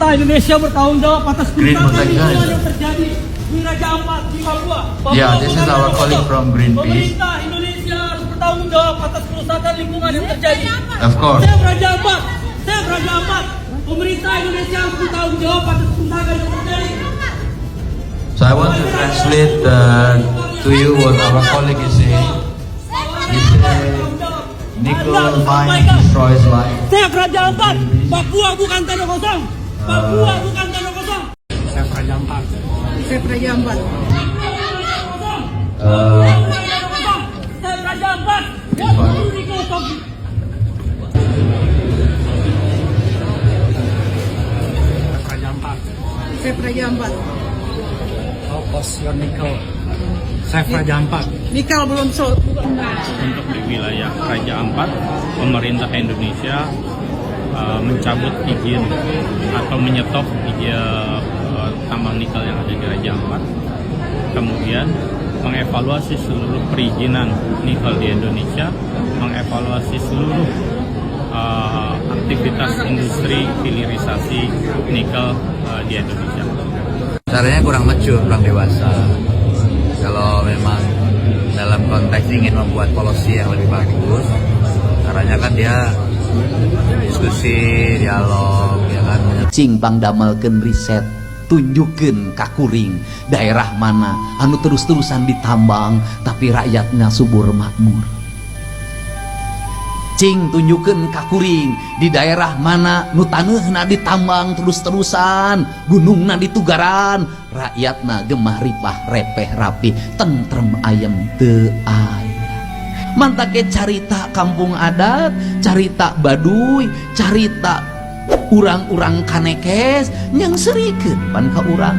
Pemerintah Indonesia bertanggung jawab atas Green kerusakan Protection. lingkungan yang terjadi di Raja Ampat di Papua. Yeah, this is our colleague from Greenpeace. Pemerintah Indonesia harus bertanggung jawab atas kerusakan lingkungan yang terjadi. Of course. Saya Raja Ampat. Pemerintah Indonesia harus bertanggung jawab atas kerusakan yang terjadi. So I want to translate to you what our colleague is saying. He said, nickel mine destroys life. Saya Raja Ampat. Papua bukan tanah kosong. Papua bukan tanah kosong. Saya Raja Ampat. Saya Raja Ampat. Saya Raja Ampat. Saya Raja Ampat. Fokus your nickel. Saya Raja Ampat. Nikel belum sold. Untuk di wilayah Raja Ampat, pemerintah Indonesia mencabut izin atau menyetop tambang nikel yang ada di Raja Ampat. Kemudian mengevaluasi seluruh perizinan nikel di Indonesia, mengevaluasi seluruh aktivitas industri hilirisasi nikel di Indonesia. Caranya kurang mature, kurang dewasa. Kalau memang dalam konteks ingin membuat policy yang lebih bagus, caranya kan dia diskusi, dialog, ya kan. Cing pangdamelkeun riset, tunjukkeun ka kuring daerah mana anu terus-terusan ditambang tapi rakyatnya subur makmur. Cing tunjukkeun ka kuring di daerah mana nu taneuhna ditambang terus-terusan, gunungna ditugaran, rakyatna gemah ripah repeh rapi, tentrem ayem teu aya. Mantake carita kampung adat, carita baduy, carita urang-urang kanekes yang serikeun pan ka urang.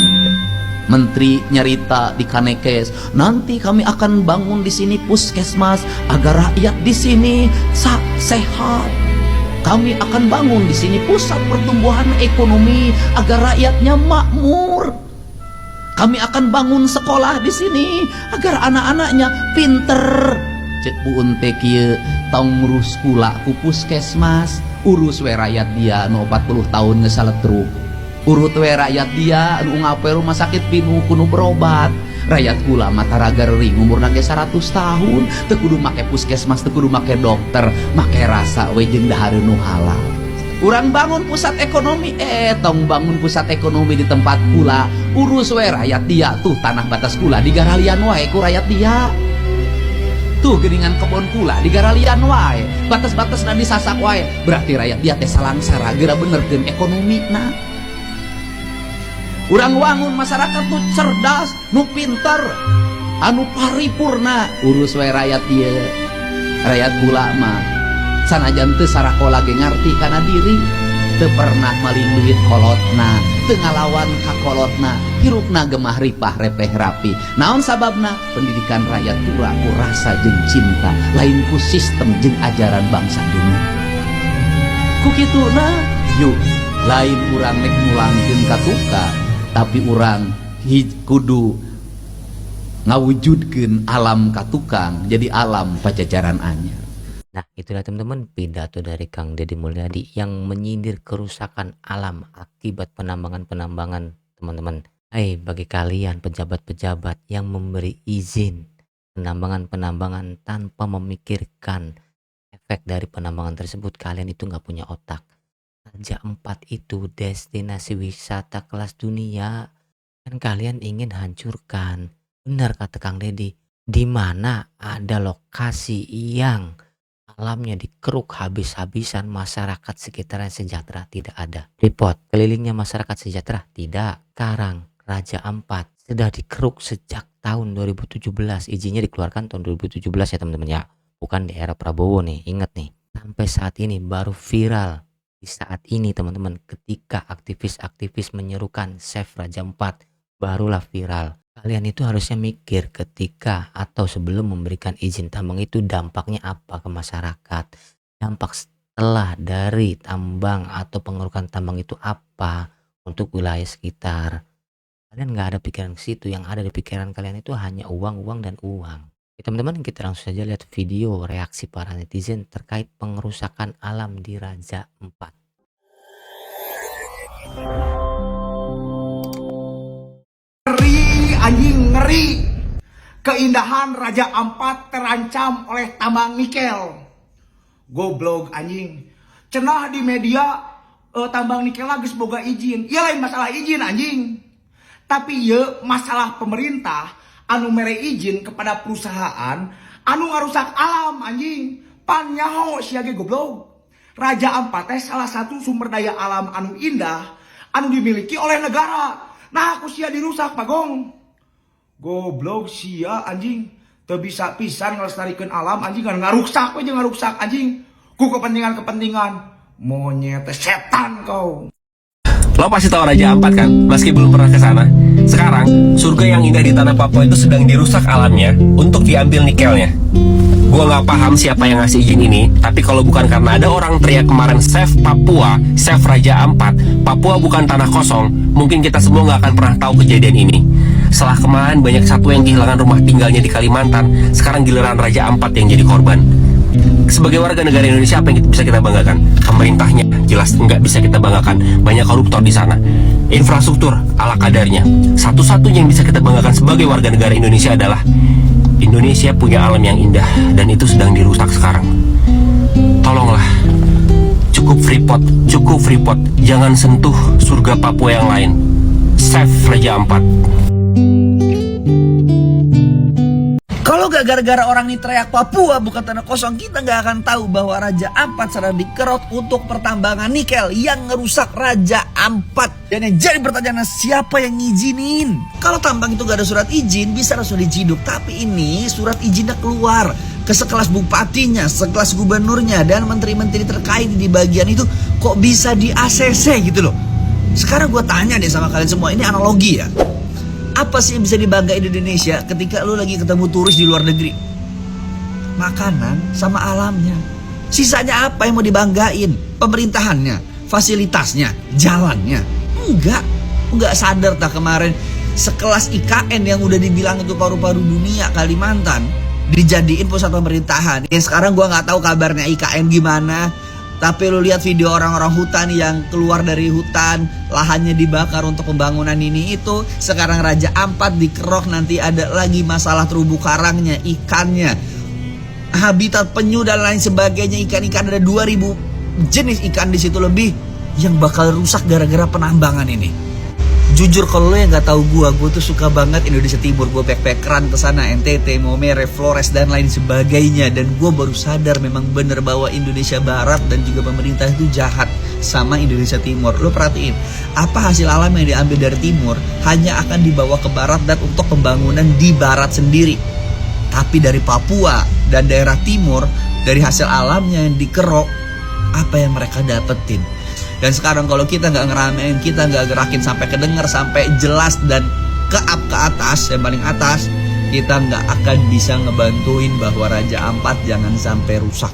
Menteri nyarita di Kanekes, nanti kami akan bangun di sini puskesmas agar rakyat di sini sehat. Kami akan bangun di sini pusat pertumbuhan ekonomi agar rakyatnya makmur. Kami akan bangun sekolah di sini agar anak-anaknya pinter. Cek buun teh kieu tong ngurus kula ku puskesmas, urus we rakyat dia no 40 tahun ngesaletruk. Urut we rakyat dia anu ngape rumah sakit pinuh kuno berobat. Rakyat kula mata raga ring umurna ge 100 tahun teu kudu make puskesmas, teu kudu make dokter, make rasa we jeung dahareun nu halal. Urang bangun pusat ekonomi, tong bangun pusat ekonomi di tempat kula, urus we rakyat dia. Tuh tanah batas kula digaralian wae ku rakyat dia. Tuh geningan kebon kula digaralian wae, batas-batasna disasak wae. Berarti rakyat dia teh salangsara geura benerkeun ekonomina. Urang wangun masyarakat nu cerdas, nu pinter, anu paripurna, urus wae rakyat ieu. Rakyat kula mah sanajan teu sarakola ge ngarti kana diri, teu pernah maling duit kolotna, teu ngalawan ka kolotna, hirupna gemah ripah repeh rapi. Naon sababna? Pendidikan rakyat kula ku rasa jeung cinta, lain ku sistem jeung ajaran bangsa dunia. Ku kituna, yuk lain urang nek mulangkeun ka tukang, tapi urang kudu ngawujudkeun alam ka tukang jadi alam pajajaran anyar. Nah, itulah teman-teman pidato dari Kang Deddy Mulyadi yang menyindir kerusakan alam akibat penambangan-penambangan, teman-teman. Bagi kalian pejabat-pejabat yang memberi izin penambangan-penambangan tanpa memikirkan efek dari penambangan tersebut, kalian itu nggak punya otak. Raja Ampat itu destinasi wisata kelas dunia, dan kalian ingin hancurkan. Benar kata Kang Deddy, di mana ada lokasi yang alamnya dikeruk habis-habisan, masyarakat sekitarnya sejahtera tidak ada. Report, kelilingnya masyarakat sejahtera tidak. Sekarang Raja Ampat sudah dikeruk sejak tahun 2017, izinnya dikeluarkan tahun 2017 ya teman-teman ya, bukan di era Prabowo nih, ingat nih. Sampai saat ini baru viral. Di saat ini teman-teman, ketika aktivis-aktivis menyerukan Save Raja Ampat, barulah viral. Kalian itu harusnya mikir ketika atau sebelum memberikan izin tambang itu dampaknya apa ke masyarakat. Dampak setelah dari tambang atau pengerukan tambang itu apa untuk wilayah sekitar. Kalian nggak ada pikiran ke situ, yang ada di pikiran kalian itu hanya uang, uang, dan uang. Teman-teman, kita langsung saja lihat video reaksi para netizen terkait pengerusakan alam di Raja Ampat. Keindahan Raja Ampat terancam oleh tambang nikel. Goblok anjing. Cenah di media tambang nikel geus boga izin. Ieu lain masalah izin anjing. Tapi ieu masalah pemerintah anu mere izin kepada perusahaan anu ngarusak alam anjing. Pan nyaho sia ge goblok. Raja Ampat teh salah satu sumber daya alam anu indah anu dimiliki oleh negara. Nah aku sia dirusak Bagong. Goblok sia anjing. Teu bisa pisan ngelestarikeun alam anjing ngaruksak we jeung ngaruksak anjing. Ku kepentingan. Monyet setan kau. Lo pasti tahu Raja Ampat kan? Meski belum pernah ke sana. Sekarang surga yang indah di tanah Papua itu sedang dirusak alamnya untuk diambil nikelnya. Gua nggak paham siapa yang ngasih izin ini, tapi kalau bukan karena ada orang teriak kemarin save Papua, save Raja Ampat, Papua bukan tanah kosong, mungkin kita semua nggak akan pernah tahu kejadian ini. Setelah kemarin banyak satwa yang kehilangan rumah tinggalnya di Kalimantan, sekarang giliran Raja Ampat yang jadi korban. Sebagai warga negara Indonesia, apa yang bisa kita banggakan? Pemerintahnya jelas nggak bisa kita banggakan. Banyak koruptor di sana. Infrastruktur ala kadarnya. Satu-satunya yang bisa kita banggakan sebagai warga negara Indonesia adalah Indonesia punya alam yang indah, dan itu sedang dirusak sekarang. Tolonglah, cukup Freeport, jangan sentuh surga Papua yang lain. Save Raja Ampat. Kalau gak gara-gara orang ini teriak Papua bukan tanah kosong, kita gak akan tahu bahwa Raja Ampat sedang dikerot untuk pertambangan nikel yang ngerusak Raja Ampat. Dan yang jadi pertanyaan, siapa yang ngizinin? Kalau tambang itu gak ada surat izin, bisa langsung diciduk. Tapi ini surat izinnya keluar ke sekelas bupatinya, sekelas gubernurnya, dan menteri-menteri terkait di bagian itu kok bisa di ACC gitu loh. Sekarang gue tanya deh sama kalian semua, ini analogi ya. Apa sih yang bisa dibanggain di Indonesia ketika lu lagi ketemu turis di luar negeri? Makanan sama alamnya. Sisanya apa yang mau dibanggain? Pemerintahannya, fasilitasnya, jalannya. Enggak sadar tak kemarin sekelas IKN yang udah dibilang itu paru-paru dunia Kalimantan dijadiin pusat pemerintahan. Yang sekarang gua nggak tahu kabarnya IKN gimana. Tapi lu lihat video orang-orang hutan yang keluar dari hutan, lahannya dibakar untuk pembangunan ini itu. Sekarang Raja Ampat dikerok, nanti ada lagi masalah terumbu karangnya, ikannya, habitat penyu dan lain sebagainya. Ikan-ikan ada 2000 jenis ikan di situ lebih yang bakal rusak gara-gara penambangan ini. Jujur kalau lo yang nggak tahu gue tuh suka banget Indonesia Timur. Gue backpackeran ke sana, NTT, Maumere, Flores dan lain sebagainya. Dan gue baru sadar memang bener bahwa Indonesia Barat dan juga pemerintah itu jahat sama Indonesia Timur. Lo perhatiin, apa hasil alam yang diambil dari Timur hanya akan dibawa ke Barat dan untuk pembangunan di Barat sendiri. Tapi dari Papua dan daerah Timur, dari hasil alamnya yang dikerok, apa yang mereka dapetin? Dan sekarang kalau kita nggak ngeramein, kita nggak gerakin sampai kedenger, sampai jelas dan ke atas, yang paling atas, kita nggak akan bisa ngebantuin bahwa Raja Ampat jangan sampai rusak.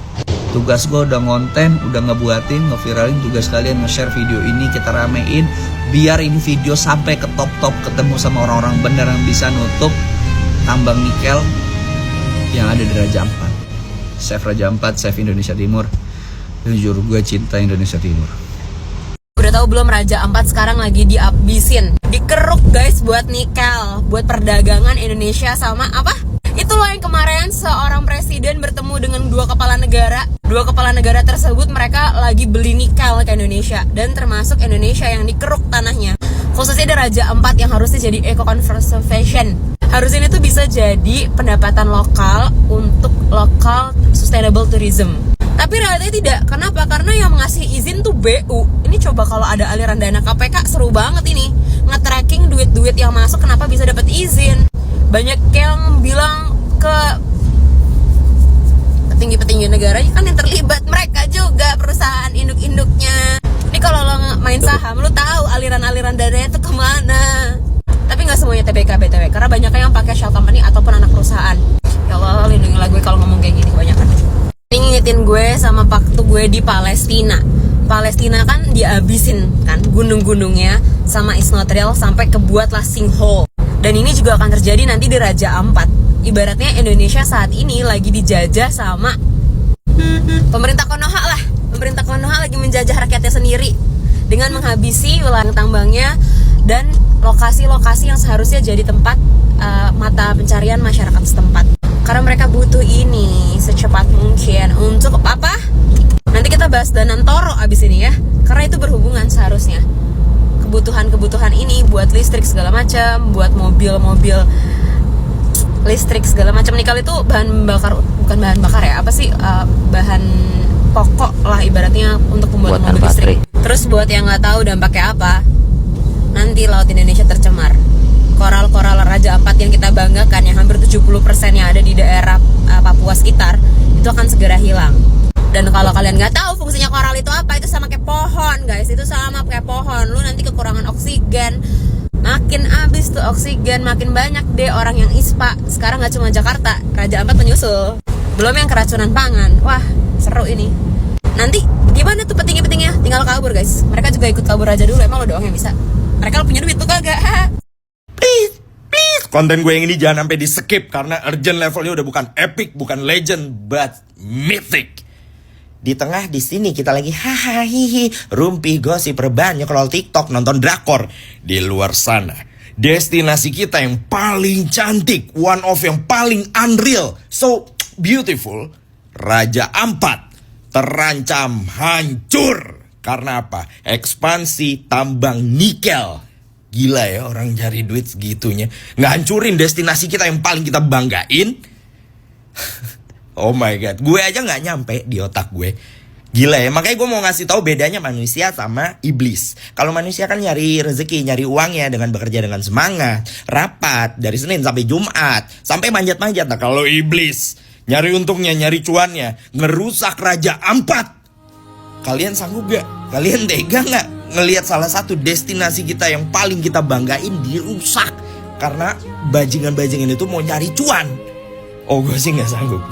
Tugas gue udah ngonten, udah ngebuatin, ngeviralin. Tugas kalian nge-share video ini, kita ramein biar ini video sampai ke top-top, ketemu sama orang-orang bener yang bisa nutup tambang nikel yang ada di Raja Ampat. Save Raja Ampat, save Indonesia Timur. Jujur gue cinta Indonesia Timur. Udah tahu belum, Raja Ampat sekarang lagi dihabisin, dikeruk guys buat nikel, buat perdagangan Indonesia sama apa? Itu loh yang kemarin seorang presiden bertemu dengan dua kepala negara. Dua kepala negara tersebut mereka lagi beli nikel ke Indonesia, dan termasuk Indonesia yang dikeruk tanahnya. Khususnya ada Raja Ampat yang harusnya jadi eco conservation. Harusnya itu bisa jadi pendapatan lokal untuk local sustainable tourism. Tapi realitanya tidak. Kenapa? Karena yang ngasih izin tuh BU. Ini coba kalau ada aliran dana KPK, seru banget ini. Nge-tracking duit-duit yang masuk, kenapa bisa dapat izin. Banyak yang bilang ke petinggi-petinggi negara kan yang terlibat, mereka juga perusahaan induk-induknya. Ini kalau lo main saham, lo tahu aliran-aliran dananya itu kemana. Tapi nggak semuanya TBK BTW, karena banyak yang pakai shell company ataupun anak perusahaan. Ya Allah, lindungilah gue kalau ngomong kayak gini kebanyakan. Ini ngingetin gue sama waktu gue di Palestina. Palestina kan dihabisin kan gunung-gunungnya sama Israel sampai kebuatlah sinkhole. Dan ini juga akan terjadi nanti di Raja Ampat. Ibaratnya Indonesia saat ini lagi dijajah sama pemerintah Konoha lah. Pemerintah Konoha lagi menjajah rakyatnya sendiri dengan menghabisi wilayah tambangnya dan lokasi-lokasi yang seharusnya jadi tempat mata pencarian masyarakat setempat. Karena mereka butuh ini secepat mungkin untuk apa? Nanti kita bahas Danan Toro abis ini ya. Karena itu berhubungan seharusnya. Kebutuhan ini buat listrik segala macam, buat mobil-mobil listrik segala macam. Nikel itu bahan bakar, bukan bahan bakar ya, apa sih, bahan pokok lah ibaratnya untuk pembuatan mobil listrik. Terus buat yang nggak tahu dampaknya apa, nanti laut Indonesia tercemar. Koral-koral Raja Ampat yang kita banggakan, yang hampir 70% yang ada di daerah Papua sekitar, itu akan segera hilang. Dan kalau kalian nggak tahu fungsinya koral itu apa, itu sama kayak pohon guys, itu sama kayak pohon. Lu nanti kekurangan oksigen, makin habis tuh oksigen, makin banyak deh orang yang ISPA. Sekarang nggak cuma Jakarta, Raja Ampat menyusul. Belum yang keracunan pangan. Wah, seru ini. Nanti gimana tuh petinggi-petingnya? Tinggal kabur guys. Mereka juga ikut kabur aja dulu. Emang lo doang yang bisa? Mereka punya duit tuh kagak? Please, konten gue yang ini jangan sampai di skip karena urgent levelnya udah bukan epic, bukan legend, but mythic. Di tengah di sini kita lagi hahaha hihi rumpi gosip rebahan nyekrol TikTok nonton drakor. Di luar sana destinasi kita yang paling cantik, one of yang paling unreal, so beautiful, Raja Ampat terancam hancur. Karena apa? Ekspansi tambang nikel. Gila ya orang cari duit segitunya, ngancurin destinasi kita yang paling kita banggain. Oh my god, gue aja gak nyampe di otak gue. Gila ya, makanya gue mau ngasih tahu bedanya manusia sama iblis. Kalau manusia kan nyari rezeki, nyari uangnya dengan bekerja dengan semangat, rapat dari Senin sampai Jumat, sampai manjat-manjat. Nah kalau iblis nyari untungnya, nyari cuannya, ngerusak Raja Ampat. Kalian sanggup gak? Kalian tega gak ngelihat salah satu destinasi kita yang paling kita banggain dirusak karena bajingan-bajingan itu mau nyari cuan? Oh gue sih gak sanggup.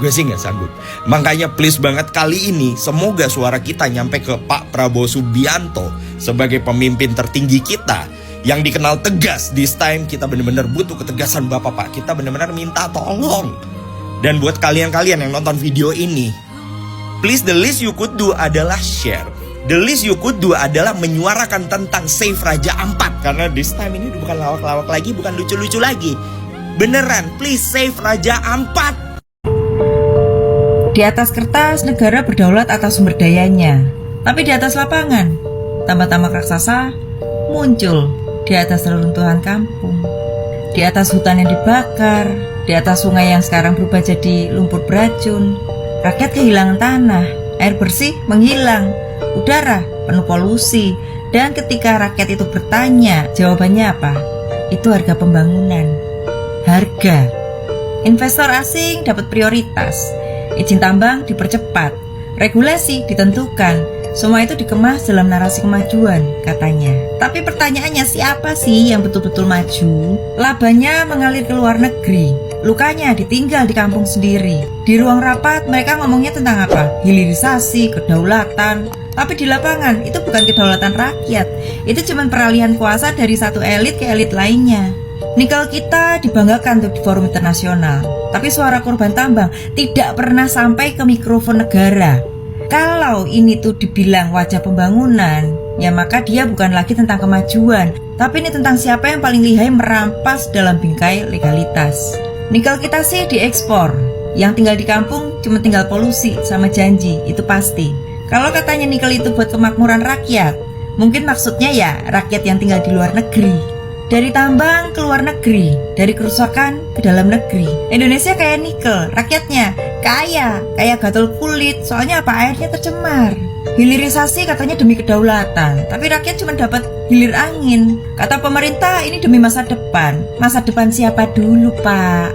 Makanya please banget kali ini semoga suara kita nyampe ke Pak Prabowo Subianto sebagai pemimpin tertinggi kita yang dikenal tegas. This time kita benar-benar butuh ketegasan Bapak Pak. Kita benar-benar minta tolong. Dan buat kalian-kalian yang nonton video ini, please the least you could do adalah share. The least you could do adalah menyuarakan tentang save Raja Ampat. Karena this time ini bukan lawak-lawak lagi, bukan lucu-lucu lagi. Beneran, please save Raja Ampat. Di atas kertas, negara berdaulat atas sumber dayanya. Tapi di atas lapangan, tambah-tambah raksasa muncul di atas reruntuhan kampung. Di atas hutan yang dibakar, di atas sungai yang sekarang berubah jadi lumpur beracun. Rakyat kehilangan tanah, air bersih menghilang, udara penuh polusi. Dan ketika rakyat itu bertanya, jawabannya apa? Itu harga pembangunan. Harga. Investor asing dapat prioritas, izin tambang dipercepat, regulasi ditentukan, semua itu dikemas dalam narasi kemajuan katanya. Tapi pertanyaannya siapa sih yang betul-betul maju? Labanya mengalir ke luar negeri, lukanya ditinggal di kampung sendiri. Di ruang rapat mereka ngomongnya tentang apa? Hilirisasi, kedaulatan. Tapi di lapangan itu bukan kedaulatan rakyat, itu cuma peralihan kuasa dari satu elit ke elit lainnya. Nikel kita dibanggakan tuh di forum internasional, tapi suara korban tambang tidak pernah sampai ke mikrofon negara. Kalau ini tuh dibilang wajah pembangunan, ya maka dia bukan lagi tentang kemajuan, tapi ini tentang siapa yang paling lihai merampas dalam bingkai legalitas. Nikel kita sih diekspor, yang tinggal di kampung cuma tinggal polusi sama janji, itu pasti. Kalau katanya nikel itu buat kemakmuran rakyat, mungkin maksudnya ya rakyat yang tinggal di luar negeri. Dari tambang ke luar negeri, dari kerusakan ke dalam negeri. Indonesia kayak nikel, rakyatnya kaya gatal kulit, soalnya apa? Airnya tercemar. Hilirisasi katanya demi kedaulatan, tapi rakyat cuma dapat hilir angin. Kata pemerintah ini demi masa depan. Masa depan siapa dulu, Pak?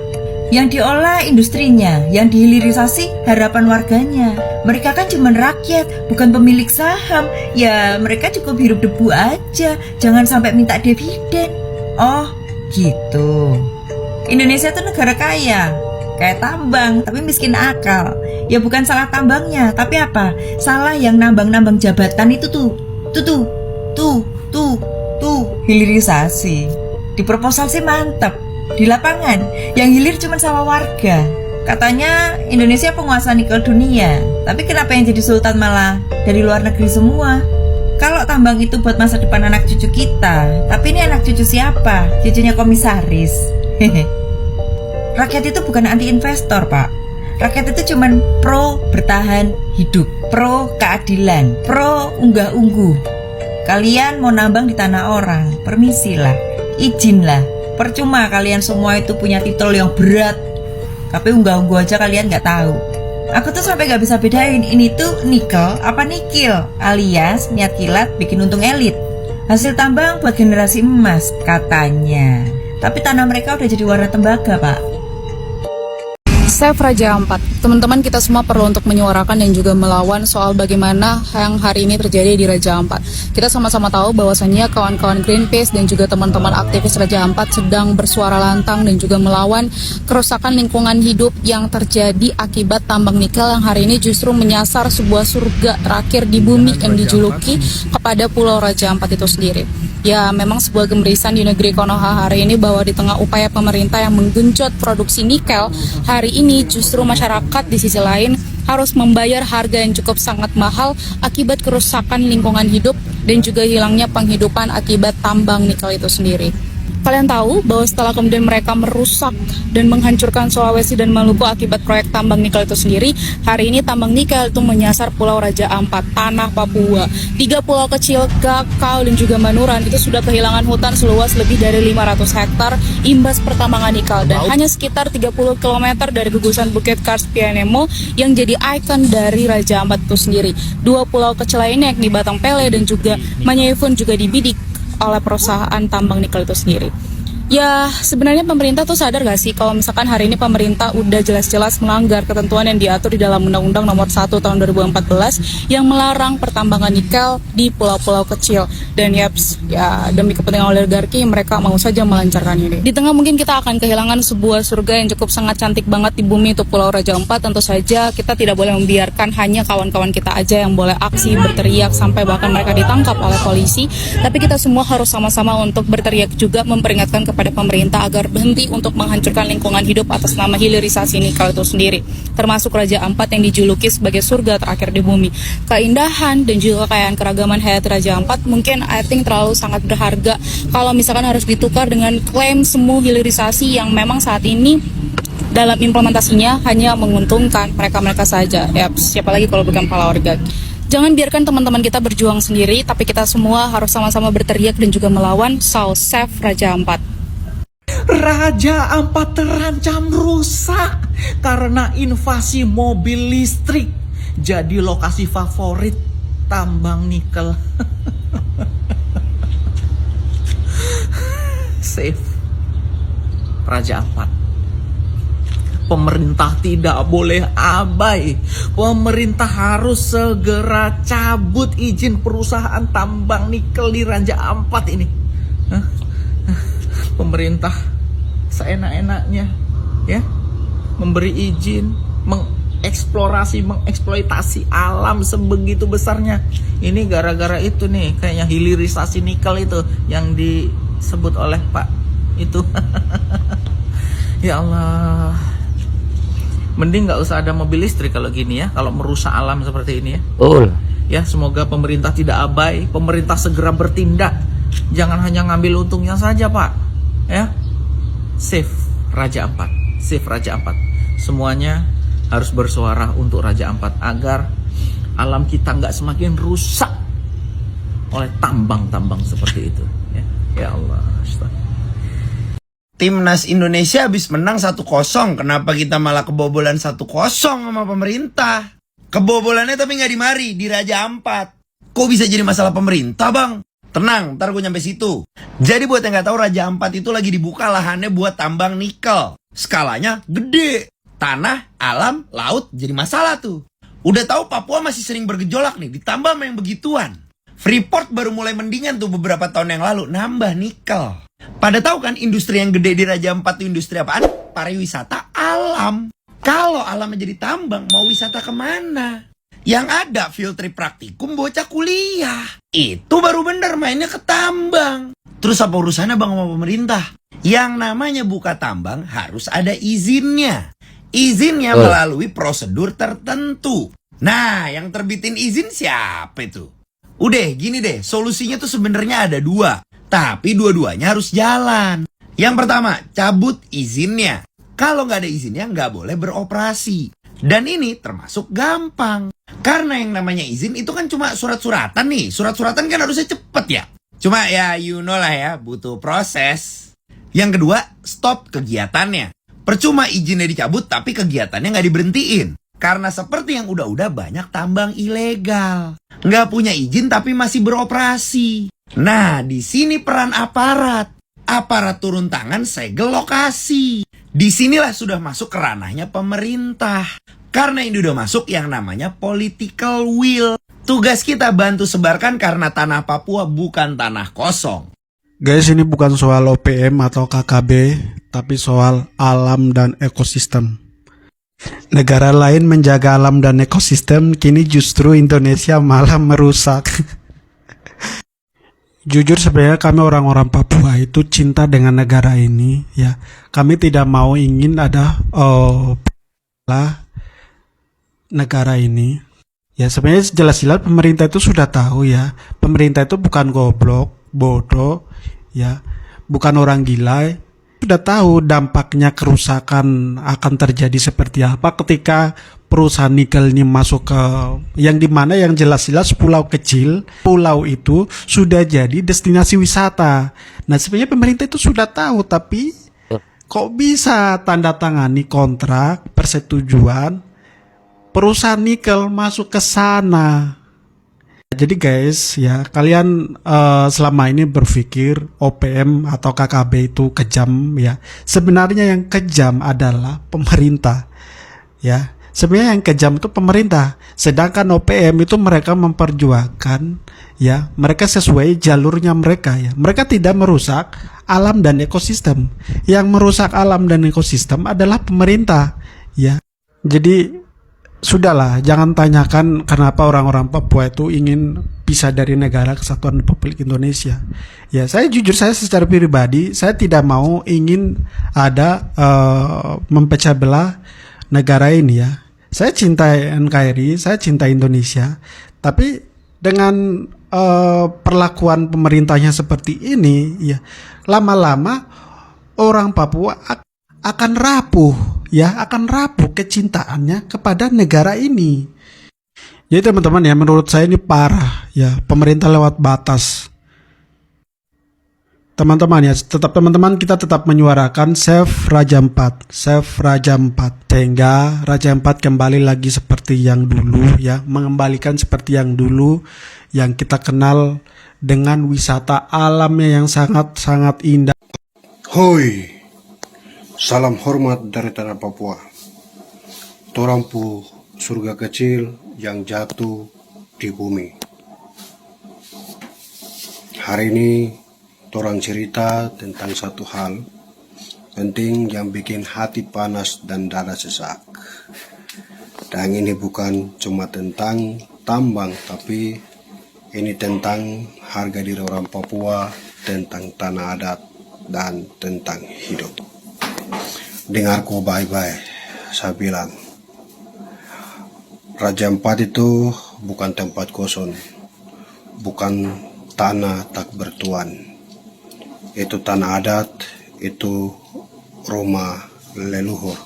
Yang diolah industrinya, yang dihilirisasi harapan warganya. Mereka kan cuma rakyat, bukan pemilik saham. Ya mereka cukup hirup debu aja, jangan sampai minta dividen. Oh gitu. Indonesia tuh negara kaya, kayak tambang tapi miskin akal. Ya bukan salah tambangnya, tapi apa? Salah yang nambang-nambang jabatan itu tuh hilirisasi. Di proposal sih mantep, di lapangan yang hilir cuma sama warga. Katanya Indonesia penguasa nikel dunia, tapi kenapa yang jadi sultan malah dari luar negeri semua? Kalau tambang itu buat masa depan anak cucu kita, tapi ini anak cucu siapa? Cucunya komisaris. Rakyat itu bukan anti investor, Pak. Rakyat itu cuman pro bertahan hidup, pro keadilan, pro unggah-ungguh. Kalian mau nambang di tanah orang, permisilah, izinlah. Percuma kalian semua itu punya titel yang berat, tapi unggah-ungguh aja kalian nggak tahu. Aku tuh sampai gak bisa bedain ini tuh nikel apa nikil, alias niat kilat bikin untung elit. Hasil tambang buat generasi emas katanya, tapi tanah mereka udah jadi warna tembaga, Pak. Save Raja Ampat. Teman-teman, kita semua perlu untuk menyuarakan dan juga melawan soal bagaimana yang hari ini terjadi di Raja Ampat. Kita sama-sama tahu bahwasannya kawan-kawan Greenpeace dan juga teman-teman aktivis Raja Ampat sedang bersuara lantang dan juga melawan kerusakan lingkungan hidup yang terjadi akibat tambang nikel yang hari ini justru menyasar sebuah surga terakhir di bumi yang dijuluki kepada Pulau Raja Ampat itu sendiri. Ya, memang sebuah gembirisan di negeri Konoha hari ini bahwa di tengah upaya pemerintah yang menggenjot produksi nikel, hari ini justru masyarakat di sisi lain harus membayar harga yang cukup sangat mahal akibat kerusakan lingkungan hidup dan juga hilangnya penghidupan akibat tambang nikel itu sendiri. Kalian tahu bahwa setelah kemudian mereka merusak dan menghancurkan Sulawesi dan Maluku akibat proyek tambang nikel itu sendiri, hari ini tambang nikel itu menyasar Pulau Raja Ampat, tanah Papua. 3 pulau kecil, Gakau dan juga Manuran itu sudah kehilangan hutan seluas lebih dari 500 hektar imbas pertambangan nikel. Dan hanya sekitar 30 km dari gugusan Bukit Kars Pianemo yang jadi ikon dari Raja Ampat itu sendiri. 2 pulau kecil lainnya yakni Batang Pele dan juga Manyefun juga dibidik oleh perusahaan tambang nikel itu sendiri. Ya, sebenarnya pemerintah tuh sadar gak sih kalau misalkan hari ini pemerintah udah jelas-jelas melanggar ketentuan yang diatur di dalam Undang-Undang Nomor 1 Tahun 2014 yang melarang pertambangan nikel di pulau-pulau kecil. Dan ya demi kepentingan oligarki mereka mau saja melancarkan ini. Di tengah mungkin kita akan kehilangan sebuah surga yang cukup sangat cantik banget di bumi itu Pulau Raja Ampat. Tentu saja kita tidak boleh membiarkan hanya kawan-kawan kita aja yang boleh aksi berteriak sampai bahkan mereka ditangkap oleh polisi. Tapi kita semua harus sama-sama untuk berteriak juga memperingatkan kepada pemerintah agar berhenti untuk menghancurkan lingkungan hidup atas nama hilirisasi nikel itu sendiri, termasuk Raja Ampat yang dijuluki sebagai surga terakhir di bumi. Keindahan dan juga kekayaan keragaman hayati Raja Ampat mungkin I think terlalu sangat berharga kalau misalkan harus ditukar dengan klaim semu hilirisasi yang memang saat ini dalam implementasinya hanya menguntungkan mereka-mereka saja. Ya, siapa lagi kalau bukan para oligarki. Jangan biarkan teman-teman kita berjuang sendiri, tapi kita semua harus sama-sama berteriak dan juga melawan. So, save Raja Ampat. Raja Ampat terancam rusak karena invasi mobil listrik. Jadi lokasi favorit tambang nikel. Save Raja Ampat. Pemerintah tidak boleh abai. Pemerintah harus segera cabut izin perusahaan tambang nikel di Raja Ampat ini. Pemerintah seenak-enaknya ya memberi izin mengeksploitasi alam sebegitu besarnya. Ini gara-gara itu nih kayaknya hilirisasi nikel itu yang disebut oleh Pak itu. Ya Allah, mending nggak usah ada mobil listrik kalau gini ya, kalau merusak alam seperti ini ya. Ya, semoga pemerintah tidak abai, pemerintah segera bertindak. Jangan hanya ngambil untungnya saja, Pak. Ya, save Raja Ampat, save Raja Ampat. Semuanya harus bersuara untuk Raja Ampat agar alam kita nggak semakin rusak oleh tambang-tambang seperti itu. Ya Allah. Timnas Indonesia habis menang 1-0. Kenapa kita malah kebobolan 1-0 sama pemerintah? Kebobolannya tapi nggak di Mari, di Raja Ampat. Kok bisa jadi masalah pemerintah, Bang? Tenang, ntar gue nyampe situ. Jadi buat yang nggak tahu, Raja Ampat itu lagi dibuka lahannya buat tambang nikel. Skalanya gede. Tanah, alam, laut jadi masalah tuh. Udah tahu Papua masih sering bergejolak nih, ditambah sama yang begituan. Freeport baru mulai mendingan tuh beberapa tahun yang lalu, nambah nikel. Pada tahu kan industri yang gede di Raja Ampat itu industri apaan? Pariwisata alam. Kalau alamnya jadi tambang, mau wisata kemana? Yang ada field trip praktikum bocah kuliah. Itu baru bener mainnya ke tambang. Terus apa urusannya Bang sama pemerintah? Yang namanya buka tambang harus ada izinnya. Izinnya melalui prosedur tertentu. Nah, yang terbitin izin siapa itu? Udah, gini deh, solusinya tuh sebenarnya ada dua. Tapi dua-duanya harus jalan. Yang pertama, cabut izinnya. Kalau nggak ada izinnya, nggak boleh beroperasi. Dan ini termasuk gampang. Karena yang namanya izin itu kan cuma surat-suratan nih. Surat-suratan kan harusnya cepet ya. Cuma ya you know lah ya, butuh proses. Yang kedua, stop kegiatannya. Percuma izinnya dicabut tapi kegiatannya nggak diberhentiin. Karena seperti yang udah-udah banyak tambang ilegal. Nggak punya izin tapi masih beroperasi. Nah, di sini peran aparat. Aparat turun tangan segel lokasi. Disinilah sudah masuk ke ranahnya pemerintah. Karena ini udah masuk yang namanya political will. Tugas kita bantu sebarkan karena tanah Papua bukan tanah kosong. Guys, ini bukan soal OPM atau KKB, tapi soal alam dan ekosistem. Negara lain menjaga alam dan ekosistem, kini justru Indonesia malah merusak. Jujur sebenarnya kami orang-orang Papua itu cinta dengan negara ini, ya. Kami tidak mau ingin ada negara ini. Ya sebenarnya jelas-jelas pemerintah itu sudah tahu ya. Pemerintah itu bukan goblok, bodoh, ya. Bukan orang gila. Sudah tahu dampaknya kerusakan akan terjadi seperti apa ketika perusahaan nikel ini masuk ke yang dimana yang jelas-jelas pulau kecil, pulau itu sudah jadi destinasi wisata. Nah sebenarnya pemerintah itu sudah tahu, tapi kok bisa tanda tangani kontrak persetujuan perusahaan nikel masuk ke sana. Jadi guys ya, kalian selama ini berpikir OPM atau KKB itu kejam ya. Sebenarnya yang kejam adalah pemerintah ya. Sebenarnya yang kejam itu pemerintah. Sedangkan OPM itu mereka memperjuangkan ya, mereka sesuai jalurnya mereka ya. Mereka tidak merusak alam dan ekosistem. Yang merusak alam dan ekosistem adalah pemerintah ya. Jadi sudahlah, jangan tanyakan kenapa orang-orang Papua itu ingin pisah dari negara kesatuan Republik Indonesia. Ya, saya jujur, saya secara pribadi, saya tidak mau ingin ada mempecah belah negara ini ya. Saya cinta NKRI, saya cinta Indonesia, tapi dengan perlakuan pemerintahnya seperti ini, ya, lama-lama orang Papua akan rapuh. Ya, akan rapuh kecintaannya kepada negara ini. Jadi teman-teman ya, menurut saya ini parah ya, pemerintah lewat batas. Teman-teman ya, teman-teman kita tetap menyuarakan save Raja Ampat, save Raja Ampat, sehingga Raja Ampat kembali lagi seperti yang dulu ya, mengembalikan seperti yang dulu yang kita kenal dengan wisata alamnya yang sangat-sangat indah. Hoi. Salam hormat dari tanah Papua. Torampu surga kecil yang jatuh di bumi. Hari ini torang cerita tentang satu hal penting yang bikin hati panas dan dada sesak. Dan ini bukan cuma tentang tambang, tapi ini tentang harga diri orang Papua, tentang tanah adat, dan tentang hidup. Dengarku baik-baik, saya bilang Raja Ampat itu bukan tempat kosong, bukan tanah tak bertuan. Itu tanah adat, itu rumah leluhur,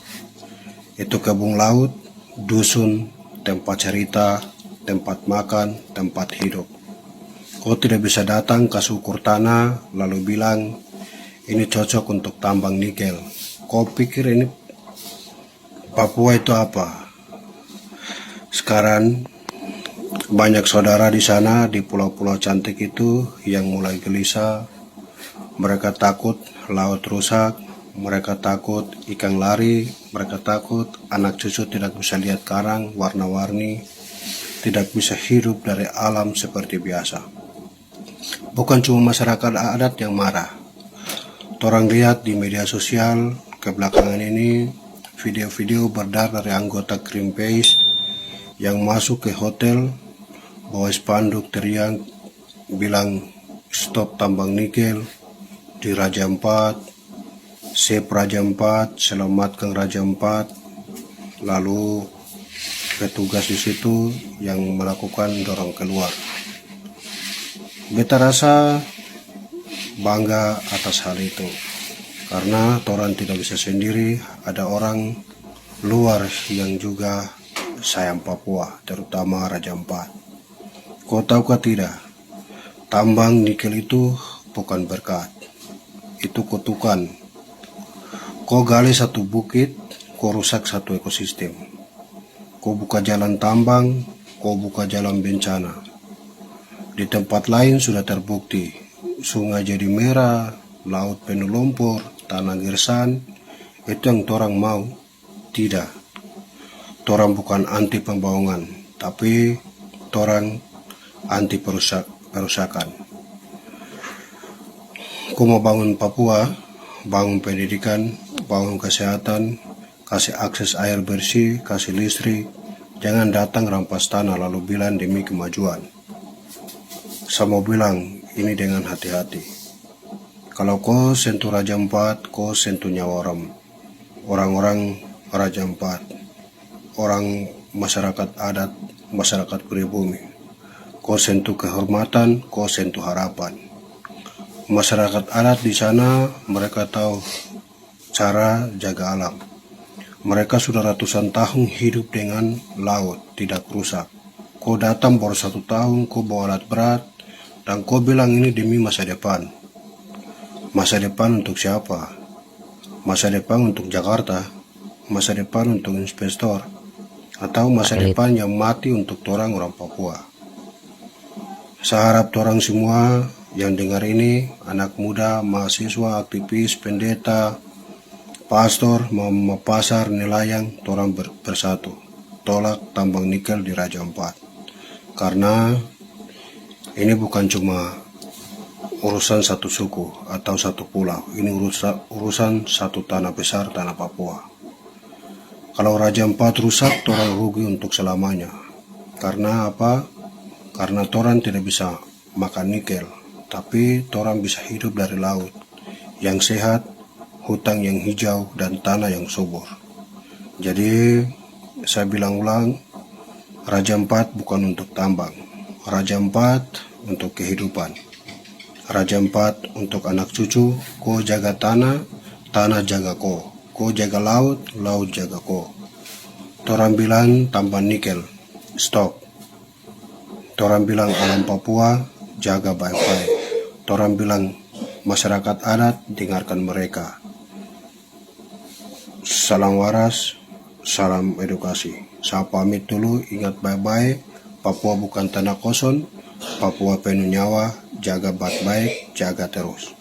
itu kebun laut, dusun, tempat cerita, tempat makan, tempat hidup. Kau tidak bisa datang ke syukur tanah lalu bilang ini cocok untuk tambang nikel. Kau pikir ini Papua itu apa? Sekarang banyak saudara di sana di pulau-pulau cantik itu yang mulai gelisah. Mereka takut laut rusak, mereka takut ikan lari, mereka takut anak cucu tidak bisa lihat karang warna-warni, tidak bisa hidup dari alam seperti biasa. Bukan cuma masyarakat adat yang marah. Orang lihat di media sosial kebelakangan ini video-video beredar dari anggota Greenpeace yang masuk ke hotel bawa spanduk teriak bilang stop tambang nikel di Raja Ampat, save Raja Ampat, selamatkan Raja Ampat. Lalu petugas di situ yang melakukan dorong keluar. Beta rasa bangga atas hal itu, karena toran tidak bisa sendiri, ada orang luar yang juga sayang Papua, terutama Raja Ampat. Kau tahukah tidak, tambang nikel itu bukan berkat, itu kutukan. Kau gali satu bukit, kau rusak satu ekosistem. Kau buka jalan tambang, kau buka jalan bencana. Di tempat lain sudah terbukti, sungai jadi merah, laut penuh lumpur, tanah gersan. Itu yang torang mau? Tidak. Torang bukan anti pembangunan, tapi torang anti perusakan. Kau mau bangun Papua, bangun pendidikan, bangun kesehatan, kasih akses air bersih, kasih listrik. Jangan datang rampas tanah lalu bilang demi kemajuan. Saya mau bilang ini dengan hati-hati. Kalau kau sentuh Raja Ampat, kau sentuh nyawa orang-orang Raja Ampat, orang masyarakat adat, masyarakat pribumi. Kau sentuh kehormatan, kau sentuh harapan. Masyarakat adat di sana mereka tahu cara jaga alam. Mereka sudah ratusan tahun hidup dengan laut, tidak rusak. Kau datang baru 1 tahun, kau bawa alat berat, dan kau bilang ini demi masa depan. Masa depan untuk siapa? Masa depan untuk Jakarta? Masa depan untuk investor? Atau masa depan yang mati untuk orang Papua? Saya harap orang semua yang dengar ini, anak muda, mahasiswa, aktivis, pendeta, pastor, mama pasar, nelayan, orang bersatu. Tolak tambang nikel di Raja Ampat. Karena ini bukan cuma urusan satu suku atau satu pulau. Ini urusan satu tanah besar, tanah Papua. Kalau Raja Ampat rusak, orang rugi untuk selamanya. Karena apa? Karena orang tidak bisa makan nikel, tapi orang bisa hidup dari laut yang sehat, hutan yang hijau, dan tanah yang subur. Jadi saya bilang ulang, Raja Ampat bukan untuk tambang, Raja Ampat untuk kehidupan, Raja Ampat untuk anak cucu. Kau jaga tanah, tanah jaga kau. Kau jaga laut, laut jaga kau. Torang bilang tambang nikel, stop. Torang bilang alam Papua, jaga baik-baik. Torang bilang masyarakat adat, dengarkan mereka. Salam waras, salam edukasi. Saya pamit dulu, ingat baik-baik, Papua bukan tanah kosong, Papua penuh nyawa, jaga baik-baik, jaga terus.